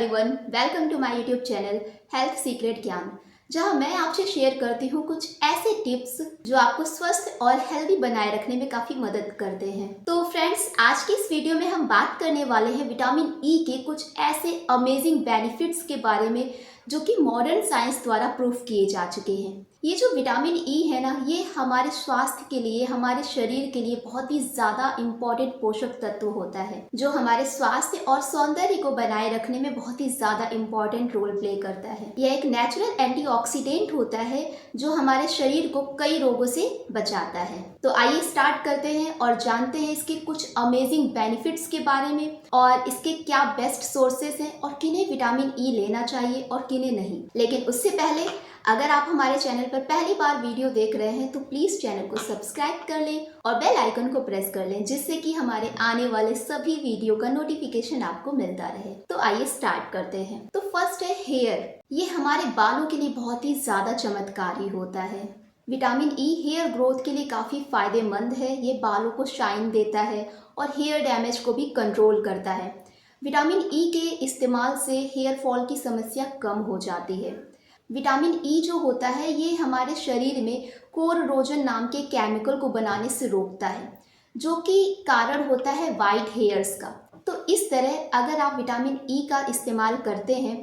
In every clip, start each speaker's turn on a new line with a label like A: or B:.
A: Everyone, welcome to my YouTube channel health secret Gyan, जहां मैं आपसे शेयर करती हूं कुछ ऐसे टिप्स जो आपको स्वस्थ और हेल्दी बनाए रखने में काफ़ी मदद करते हैं। तो फ्रेंड्स, आज के इस वीडियो में हम बात करने वाले हैं विटामिन ई के कुछ ऐसे अमेजिंग बेनिफिट्स के बारे में जो कि मॉडर्न साइंस द्वारा प्रूफ किए जा चुके हैं। ये जो विटामिन ई है ना, ये हमारे स्वास्थ्य के लिए, हमारे शरीर के लिए बहुत ही ज़्यादा इम्पोर्टेंट पोषक तत्व होता है, जो हमारे स्वास्थ्य और सौंदर्य को बनाए रखने में बहुत ही ज़्यादा इम्पोर्टेंट रोल प्ले करता है। यह एक नेचुरल एंटीऑक्सीडेंट होता है जो हमारे शरीर को कई रोगों से बचाता है। तो आइए स्टार्ट करते हैं और जानते हैं इसके कुछ अमेजिंग बेनिफिट्स के बारे में और इसके क्या बेस्ट सोर्सेस हैं और किन्हें विटामिन ई लेना चाहिए और किन्हें नहीं। लेकिन उससे पहले अगर आप हमारे चैनल पर पहली बार वीडियो देख रहे हैं तो प्लीज़ चैनल को सब्सक्राइब कर लें और बेल आइकन को प्रेस कर लें, जिससे कि हमारे आने वाले सभी वीडियो का नोटिफिकेशन आपको मिलता रहे। तो आइए स्टार्ट करते हैं। तो फर्स्ट है हेयर। ये हमारे बालों के लिए बहुत ही ज़्यादा चमत्कारी होता है। विटामिन ई हेयर ग्रोथ के लिए काफ़ी फायदेमंद है। ये बालों को शाइन देता है और हेयर डैमेज को भी कंट्रोल करता है। विटामिन ई के इस्तेमाल से हेयर फॉल की समस्या कम हो जाती है। विटामिन ई जो होता है ये हमारे शरीर में कोररोजन नाम के केमिकल को बनाने से रोकता है, जो कि कारण होता है वाइट हेयर्स का। तो इस तरह अगर आप विटामिन ई का इस्तेमाल करते हैं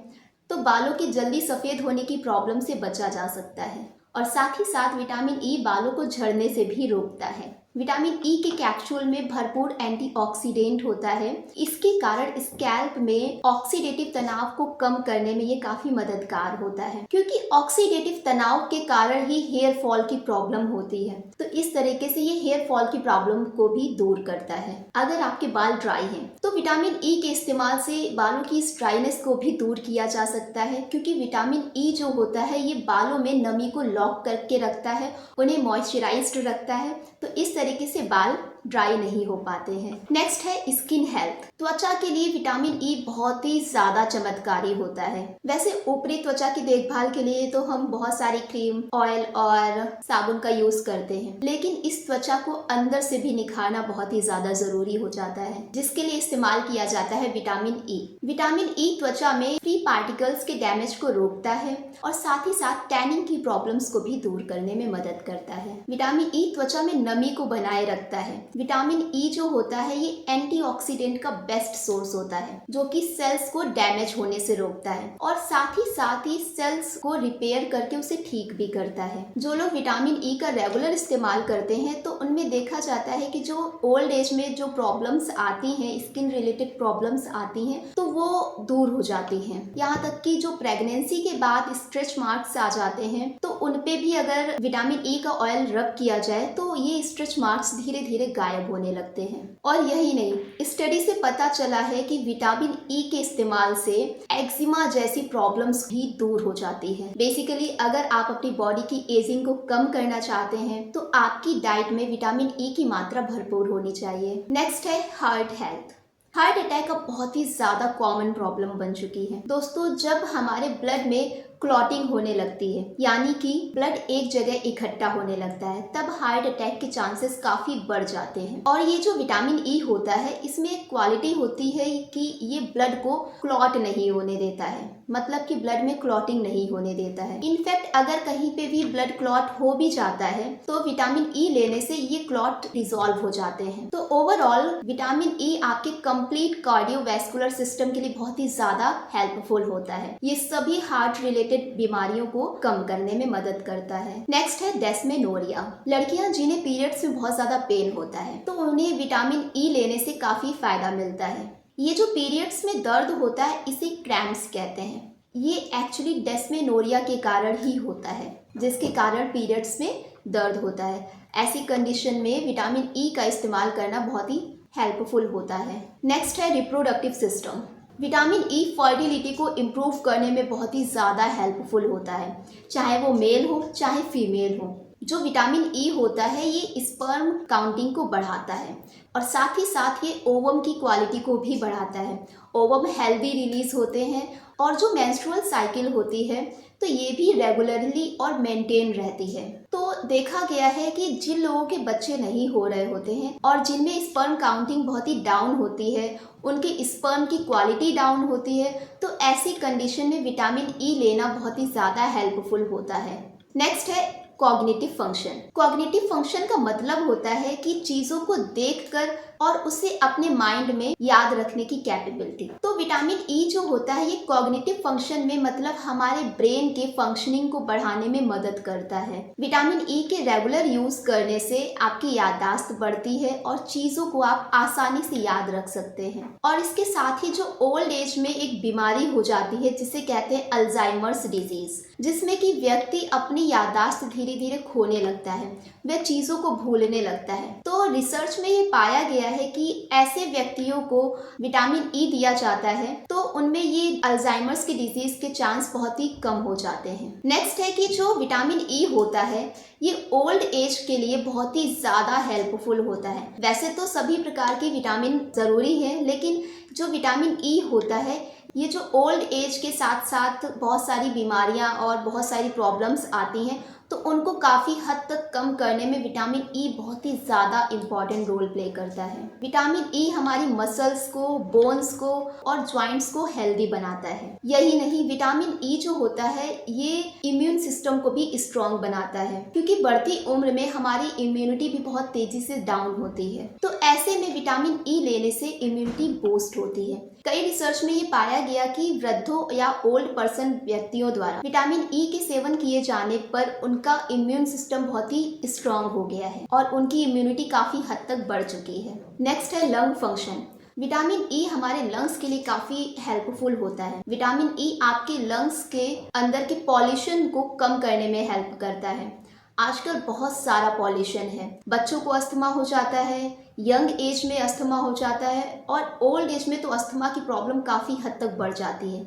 A: तो बालों के जल्दी सफ़ेद होने की प्रॉब्लम से बचा जा सकता है और साथ ही साथ विटामिन ई बालों को झड़ने से भी रोकता है। विटामिन ई के कैप्सूल में भरपूर एंटीऑक्सीडेंट होता है। इसके कारण स्कैल्प में ऑक्सीडेटिव तनाव को कम करने में ये काफ़ी मददगार होता है, क्योंकि ऑक्सीडेटिव तनाव के कारण ही हेयर फॉल की प्रॉब्लम होती है। तो इस तरीके से ये हेयर फॉल की प्रॉब्लम को भी दूर करता है। अगर आपके बाल ड्राई हैं तो विटामिन ई के इस्तेमाल से बालों की इस ड्राइनेस को भी दूर किया जा सकता है, क्योंकि विटामिन ई जो होता है ये बालों में नमी को लॉक करके रखता है, उन्हें मॉइस्चराइज्ड रखता है। तो इस तरीके से बाल ड्राई नहीं हो पाते हैं। नेक्स्ट है स्किन हेल्थ। त्वचा के लिए विटामिन ई बहुत ही ज़्यादा चमत्कारी होता है। वैसे ऊपरी त्वचा की देखभाल के लिए तो हम बहुत सारी क्रीम, ऑयल और साबुन का यूज़ करते हैं, लेकिन इस त्वचा को अंदर से भी निखारना बहुत ही ज़्यादा ज़रूरी हो जाता है, जिसके लिए इस्तेमाल किया जाता है विटामिन ई। विटामिन ई त्वचा में फ्री पार्टिकल्स के डैमेज को रोकता है और साथ ही साथ टैनिंग की प्रॉब्लम्स को भी दूर करने में मदद करता है। विटामिन ई त्वचा में नमी को बनाए रखता है। विटामिन ई जो होता है ये एंटीऑक्सीडेंट का बेस्ट सोर्स होता है, जो कि सेल्स को डैमेज होने से रोकता है और साथ ही सेल्स को रिपेयर करके उसे ठीक भी करता है। जो लोग विटामिन ई का रेगुलर इस्तेमाल करते हैं तो उनमें देखा जाता है कि जो ओल्ड एज में जो प्रॉब्लम्स आती हैं, स्किन रिलेटेड प्रॉब्लम्स आती हैं, तो वो दूर हो जाती हैं। यहाँ तक कि जो प्रेगनेंसी के बाद स्ट्रेच मार्क्स आ जाते हैं तो उनपे भी अगर विटामिन ई का ऑयल रब किया जाए तो ये स्ट्रेच मार्क्स धीरे धीरे गायब होने लगते हैं। और यही नहीं, स्टडी से पता चला है कि विटामिन ई के इस्तेमाल से एक्जिमा जैसी प्रॉब्लम्स भी दूर हो जाती है। बेसिकली अगर आप अपनी बॉडी की एजिंग को कम करना चाहते हैं तो आपकी डाइट में विटामिन ई की मात्रा भरपूर होनी चाहिए। नेक्स्ट है हार्ट हेल्थ। हार्ट अटैक अब बहुत ही ज़्यादा कॉमन प्रॉब्लम बन चुकी है। दोस्तों, जब हमारे ब्लड में क्लॉटिंग होने लगती है, यानी कि ब्लड एक जगह इकट्ठा होने लगता है, तब हार्ट अटैक के चांसेस काफ़ी बढ़ जाते हैं। और ये जो विटामिन ई होता है इसमें एक क्वालिटी होती है कि ये ब्लड को क्लॉट नहीं होने देता है, मतलब कि ब्लड में क्लॉटिंग नहीं होने देता है। इनफैक्ट अगर कहीं पे भी ब्लड क्लॉट हो भी जाता है तो विटामिन ई लेने से ये क्लॉट डिसॉल्व हो जाते हैं। तो ओवरऑल विटामिन ई आपके कंप्लीट कार्डियोवैस्कुलर सिस्टम के लिए बहुत ही ज़्यादा हेल्पफुल होता है। ये सभी हार्ट रिलेटेड बीमारियों को कम करने में मदद करता है। नेक्स्ट है डिस्मेनोरिया। लड़कियां जिन्हें पीरियड्स में बहुत ज्यादा पेन होता है तो उन्हें विटामिन ई लेने से काफी फायदा मिलता है। ये जो पीरियड्स में दर्द होता है इसे क्रैम्प्स कहते हैं। ये एक्चुअली डिस्मेनोरिया के कारण ही होता है, जिसके कारण पीरियड्स में दर्द होता है। ऐसी कंडीशन में विटामिन ई का इस्तेमाल करना बहुत ही हेल्पफुल होता है। नेक्स्ट है reproductive system. Vitamin E fertility को इम्प्रूव करने में बहुत ही ज़्यादा हेल्पफुल होता है, चाहे वो मेल हो चाहे फीमेल हो। जो विटामिन ई होता है ये स्पर्म काउंटिंग को बढ़ाता है और साथ ही साथ ये ओवम की क्वालिटी को भी बढ़ाता है। ओवम हेल्दी रिलीज होते हैं और जो मेंस्ट्रुअल साइकिल होती है तो ये भी रेगुलरली और मेंटेन रहती है। तो देखा गया है कि जिन लोगों के बच्चे नहीं हो रहे होते हैं और जिनमें स्पर्म काउंटिंग बहुत ही डाउन होती है, उनके स्पर्म की क्वालिटी डाउन होती है, तो ऐसी कंडीशन में विटामिन ई लेना बहुत ही ज़्यादा हेल्पफुल होता है। नेक्स्ट है कॉग्निटिव फंक्शन। कॉग्निटिव फंक्शन का मतलब होता है कि चीज़ों को देखकर और उसे अपने माइंड में याद रखने की कैपेबिलिटी। तो विटामिन ई जो होता है ये कॉग्निटिव फंक्शन में मतलब हमारे ब्रेन के फंक्शनिंग को बढ़ाने में मदद करता है। विटामिन ई के रेगुलर यूज करने से आपकी याददाश्त बढ़ती है और चीज़ों को आप आसानी से याद रख सकते हैं। और इसके साथ ही जो ओल्ड एज में एक बीमारी हो जाती है जिसे कहते हैं अल्जाइमर्स डिजीज, जिसमें कि व्यक्ति अपनी याददाश्त धीरे धीरे खोने लगता है, वह चीज़ों को भूलने लगता है। तो रिसर्च में ये पाया गया है कि ऐसे व्यक्तियों को विटामिन ई दिया जाता है तो उनमें ये अल्जाइमर्स की डिजीज के चांस बहुत ही कम हो जाते हैं। नेक्स्ट है कि जो विटामिन ई होता है ये ओल्ड एज के लिए बहुत ही ज़्यादा हेल्पफुल होता है। वैसे तो सभी प्रकार की विटामिन ज़रूरी है, लेकिन जो विटामिन ई होता है ये जो ओल्ड एज के साथ साथ बहुत सारी बीमारियां और बहुत सारी प्रॉब्लम्स आती हैं तो उनको काफ़ी हद तक कम करने में विटामिन ई बहुत ही ज़्यादा इम्पॉर्टेंट रोल प्ले करता है। विटामिन ई हमारी मसल्स को, बोन्स को और जॉइंट्स को हेल्दी बनाता है। यही नहीं, विटामिन ई जो होता है ये इम्यून सिस्टम को भी स्ट्रॉन्ग बनाता है, क्योंकि बढ़ती उम्र में हमारी इम्यूनिटी भी बहुत तेजी से डाउन होती है। तो ऐसे में विटामिन ई लेने से इम्यूनिटी बूस्ट होती है। कई रिसर्च में ये पाया गया कि वृद्धों या ओल्ड पर्सन व्यक्तियों द्वारा विटामिन ई के सेवन किए जाने पर उनका इम्यून सिस्टम बहुत ही स्ट्रांग हो गया है और उनकी इम्यूनिटी काफ़ी हद तक बढ़ चुकी है। नेक्स्ट है लंग फंक्शन। विटामिन ई हमारे लंग्स के लिए काफ़ी हेल्पफुल होता है। विटामिन ई आपके लंग्स के अंदर के पॉल्यूशन को कम करने में हेल्प करता है। आजकल बहुत सारा पॉल्यूशन है, बच्चों को अस्थमा हो जाता है, यंग एज में अस्थमा हो जाता है और ओल्ड एज में तो अस्थमा की प्रॉब्लम काफ़ी हद तक बढ़ जाती है।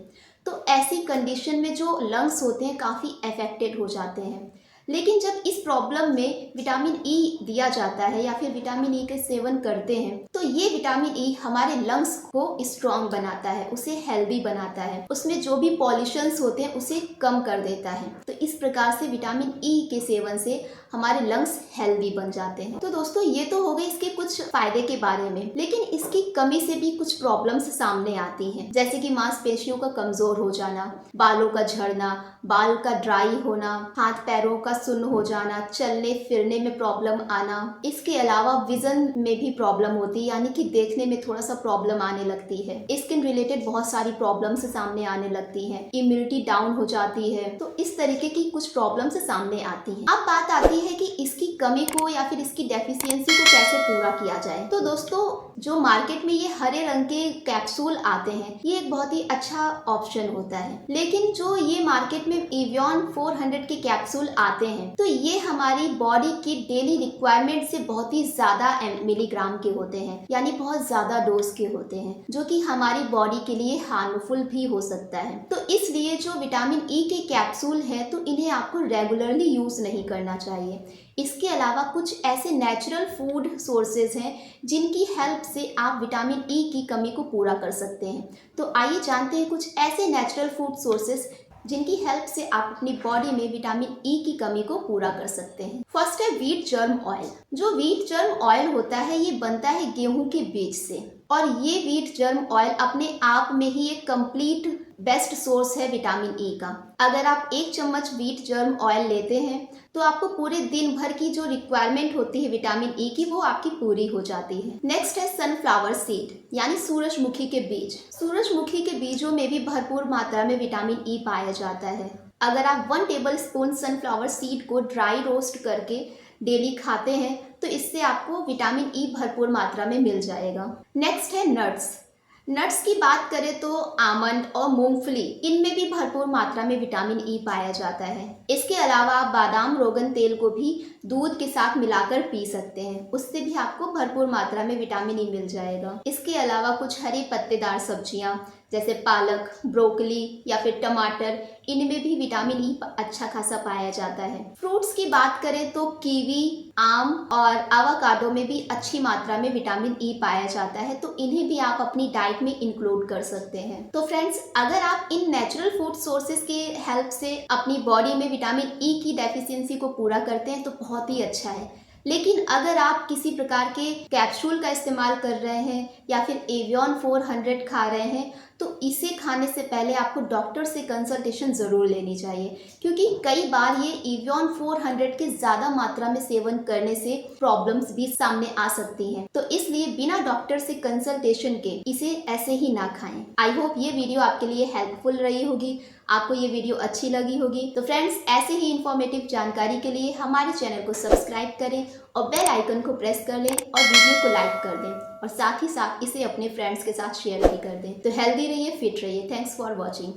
A: तो ऐसी कंडीशन में जो लंग्स होते हैं काफ़ी अफेक्टेड हो जाते हैं। लेकिन जब इस प्रॉब्लम में विटामिन ई दिया जाता है या फिर विटामिन ई के सेवन करते हैं तो ये विटामिन ई हमारे लंग्स को स्ट्रॉन्ग बनाता है, उसे हेल्दी बनाता है, उसमें जो भी पॉल्यूशंस होते हैं उसे कम कर देता है। तो इस प्रकार से विटामिन ई के सेवन से हमारे लंग्स हेल्दी बन जाते हैं। तो दोस्तों ये तो हो गए इसके कुछ फायदे के बारे में, लेकिन इसकी कमी से भी कुछ प्रॉब्लम्स सामने आती हैं, जैसे कि मांसपेशियों का कमजोर हो जाना, बालों का झड़ना, बाल का ड्राई होना, हाथ पैरों का सुन्न हो जाना, चलने फिरने में प्रॉब्लम आना। इसके अलावा विजन में भी प्रॉब्लम होती है, यानी कि देखने में थोड़ा सा प्रॉब्लम आने लगती है। स्किन रिलेटेड बहुत सारी प्रॉब्लम्स सामने आने लगती हैं, इम्यूनिटी डाउन हो जाती है। तो इस तरीके की कुछ प्रॉब्लम्स सामने आती हैं। अब बात आती है कि इसकी कमी को या फिर इसकी डेफिशिएंसी को कैसे पूरा किया जाए। तो दोस्तों जो मार्केट में ये हरे रंग के कैप्सूल आते हैं ये एक बहुत ही अच्छा ऑप्शन होता है, लेकिन जो ये मार्केट में एवियन 400 के कैप्सूल आते हैं तो ये हमारी बॉडी की डेली रिक्वायरमेंट से बहुत ही ज्यादा मिलीग्राम के होते हैं, यानी बहुत ज्यादा डोज के होते हैं, जो कि हमारी बॉडी के लिए हार्मफुल भी हो सकता है। तो इसलिए जो विटामिन ई के कैप्सूल है तो इन्हें आपको रेगुलरली यूज नहीं करना चाहिए। इसके अलावा कुछ ऐसे नेचुरल फूड सोर्सेज हैं जिनकी हेल्प से आप विटामिन ई की कमी को पूरा कर सकते हैं। तो आइए जानते हैं कुछ ऐसे नेचुरल फूड सोर्सेज जिनकी हेल्प से आप अपनी बॉडी में विटामिन ई की कमी को पूरा कर सकते हैं। फर्स्ट है व्हीट जर्म ऑयल। जो व्हीट जर्म ऑयल होता है ये बनता है गेहूं के बीज से, और ये व्हीट जर्म ऑयल अपने आप में ही एक कंप्लीट बेस्ट सोर्स है विटामिन ई का। अगर आप 1 चम्मच व्हीट जर्म ऑयल लेते हैं तो आपको पूरे दिन भर की जो रिक्वायरमेंट होती है विटामिन ई की वो आपकी पूरी हो जाती है। नेक्स्ट है सनफ्लावर सीड यानी सूरजमुखी के बीज। सूरजमुखी के बीजों में भी भरपूर मात्रा में विटामिन ई पाया जाता है। अगर आप 1 टेबल स्पून सनफ्लावर सीड को ड्राई रोस्ट करके डेली खाते हैं तो इससे आपको विटामिन ई भरपूर मात्रा में मिल जाएगा। नेक्स्ट है नट्स। नट्स की बात करें तो आमंड और मूंगफली, इनमें भी भरपूर मात्रा में विटामिन ई पाया जाता है। इसके अलावा आप बादाम रोगन तेल को भी दूध के साथ मिलाकर पी सकते हैं, उससे भी आपको भरपूर मात्रा में विटामिन ई मिल जाएगा। इसके अलावा कुछ हरी पत्तेदार सब्जियां जैसे पालक, ब्रोकली या फिर टमाटर, इनमें भी विटामिन ई अच्छा खासा पाया जाता है। फ्रूट्स की बात करें तो कीवी, आम और एवोकाडो में भी अच्छी मात्रा में विटामिन ई पाया जाता है, तो इन्हें भी आप अपनी डाइट में इंक्लूड कर सकते हैं। तो फ्रेंड्स, अगर आप इन नेचुरल फूड सोर्सेज के हेल्प से अपनी बॉडी में विटामिन ई की डेफिशिएंसी को पूरा करते हैं तो बहुत ही अच्छा है। लेकिन अगर आप किसी प्रकार के कैप्सूल का इस्तेमाल कर रहे हैं या फिर एवियन 400 खा रहे हैं तो तो इसे खाने से पहले आपको डॉक्टर से कंसल्टेशन ज़रूर लेनी चाहिए, क्योंकि कई बार ये एवियन 400 के ज़्यादा मात्रा में सेवन करने से प्रॉब्लम्स भी सामने आ सकती हैं। तो इसलिए बिना डॉक्टर से कंसल्टेशन के इसे ऐसे ही ना खाएं। आई होप ये वीडियो आपके लिए हेल्पफुल रही होगी, आपको ये वीडियो अच्छी लगी होगी। तो फ्रेंड्स, ऐसे ही इंफॉर्मेटिव जानकारी के लिए हमारे चैनल को सब्सक्राइब करें और बेल आइकन को प्रेस कर लें और वीडियो को लाइक कर दें और साथ ही साथ इसे अपने फ्रेंड्स के साथ शेयर भी कर दें। तो हेल्दी रहिए, फिट रहिए। Thanks for watching.